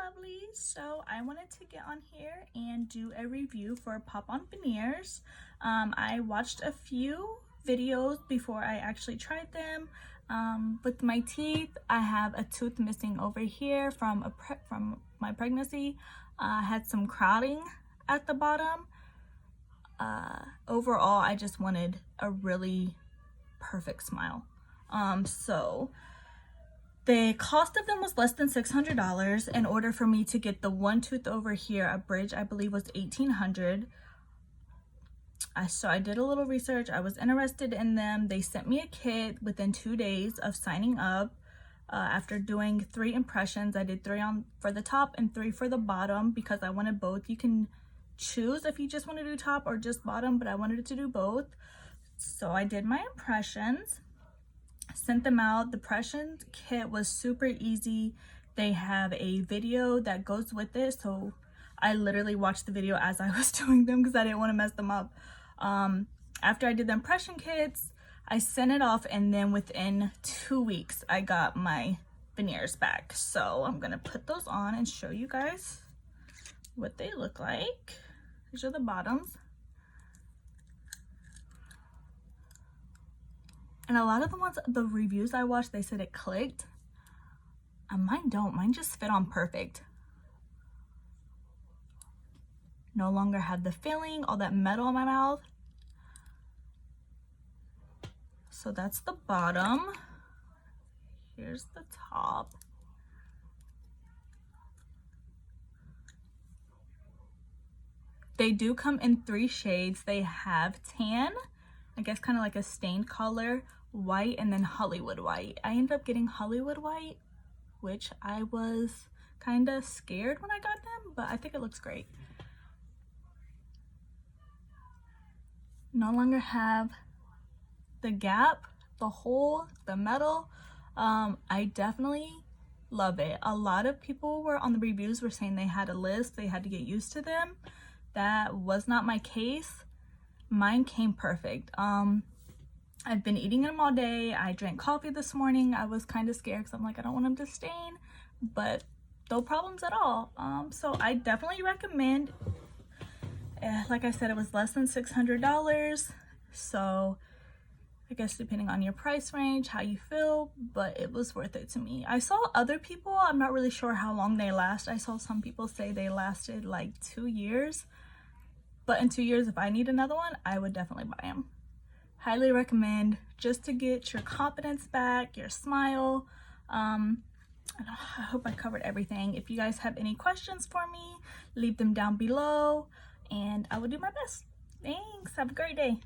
lovelies. So I wanted to get on here and do a review for Pop On Veneers. I watched a few videos before I actually tried them. With my teeth, I have a tooth missing over here from my pregnancy. I had some crowding at the bottom. Overall, I just wanted a really perfect smile. So the cost of them was less than $600. In order for me to get the one tooth over here, a bridge, I believe was $1,800. So I did a little research. I was interested in them. They sent me a kit within 2 days of signing up. After doing 3 impressions, I did 3 for the top and 3 for the bottom because I wanted both. You can choose if you just want to do top or just bottom, but I wanted to do both. So I did my impressions, sent them out. The impressions kit was super easy. They have a video that goes with it, so I literally watched the video as I was doing them because I didn't want to mess them up. After I did the impression kits, I sent it off, and then within 2 weeks I got my veneers back. So I'm gonna put those on and show you guys what they look like. These are the bottoms. And a lot of the reviews I watched, they said it clicked. And mine don't. Mine just fit on perfect. No longer had the filling, all that metal in my mouth. So that's the bottom. Here's the top. They do come in 3 shades. They have tan, I guess kind of like a stained color, white, and then Hollywood white. I ended up getting Hollywood white, which I was kind of scared when I got them, but I think it looks great. No longer have the gap, the hole, the metal. I definitely love it. A lot of people were on the reviews were saying they had a lisp, they had to get used to them. That was not my case. Mine came perfect. I've been eating them all day. I drank coffee this morning. I was kind of scared because I'm like, I don't want them to stain, but no problems at all. So I definitely recommend. Like I said, it was less than $600. So I guess depending on your price range, how you feel, but it was worth it to me. I saw other people, I'm not really sure how long they last. I saw some people say they lasted like 2 years. But in 2 years, if I need another one, I would definitely buy them. Highly recommend, just to get your confidence back, your smile. I hope I covered everything. If you guys have any questions for me, leave them down below and I will do my best. Thanks. Have a great day.